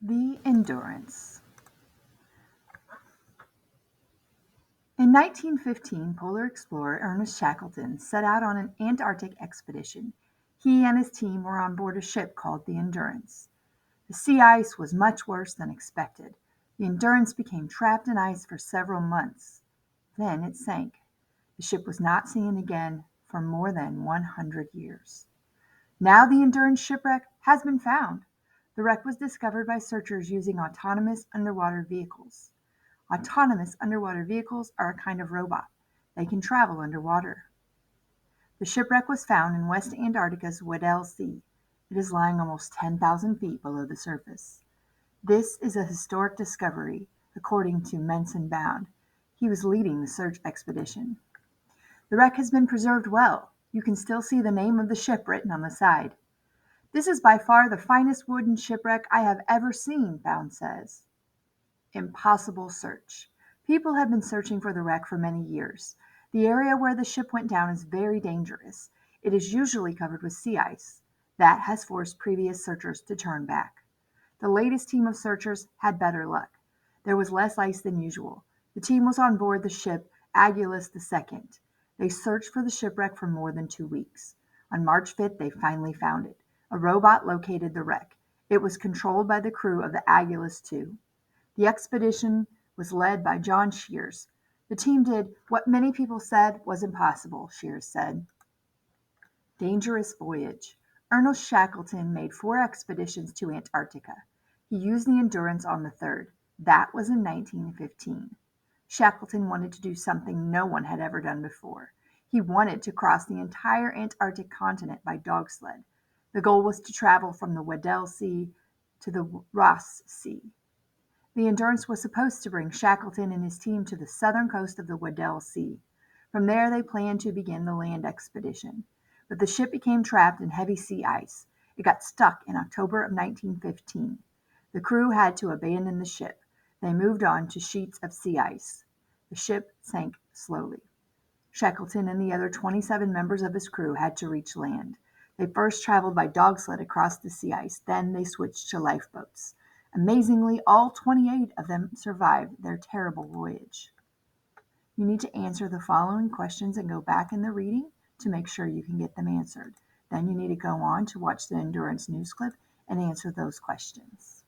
The Endurance. In 1915, polar explorer Ernest Shackleton set out on an Antarctic expedition. He and his team were on board a ship called the Endurance. The sea ice was much worse than expected. The Endurance became trapped in ice for several months. Then it sank. The ship was not seen again for more than 100 years. Now the Endurance shipwreck has been found. The wreck was discovered by searchers using autonomous underwater vehicles. Autonomous underwater vehicles are a kind of robot. They can travel underwater. The shipwreck was found in West Antarctica's Weddell Sea. It is lying almost 10,000 feet below the surface. This is a historic discovery, according to Menson Bound. He was leading the search expedition. The wreck has been preserved well. You can still see the name of the ship written on the side. This is by far the finest wooden shipwreck I have ever seen, Bound says. Impossible search. People have been searching for the wreck for many years. The area where the ship went down is very dangerous. It is usually covered with sea ice. That has forced previous searchers to turn back. The latest team of searchers had better luck. There was less ice than usual. The team was on board the ship Agulhas II. They searched for the shipwreck for more than 2 weeks. On March 5th, they finally found it. A robot located the wreck. It was controlled by the crew of the Agulhas II. The expedition was led by John Shears. The team did what many people said was impossible, Shears said. Dangerous voyage. Ernest Shackleton made 4 expeditions to Antarctica. He used the Endurance on the third. That was in 1915. Shackleton wanted to do something no one had ever done before. He wanted to cross the entire Antarctic continent by dog sled. The goal was to travel from the Weddell Sea to the Ross Sea. The Endurance was supposed to bring Shackleton and his team to the southern coast of the Weddell Sea. From there they planned to begin the land expedition. But the ship became trapped in heavy sea ice. It got stuck in October of 1915. The crew had to abandon the ship. They moved on to sheets of sea ice. The ship sank slowly. Shackleton and the other 27 members of his crew had to reach land. They first traveled by dog sled across the sea ice. Then they switched to lifeboats. Amazingly, all 28 of them survived their terrible voyage. You need to answer the following questions and go back in the reading to make sure you can get them answered. Then you need to go on to watch the Endurance news clip and answer those questions.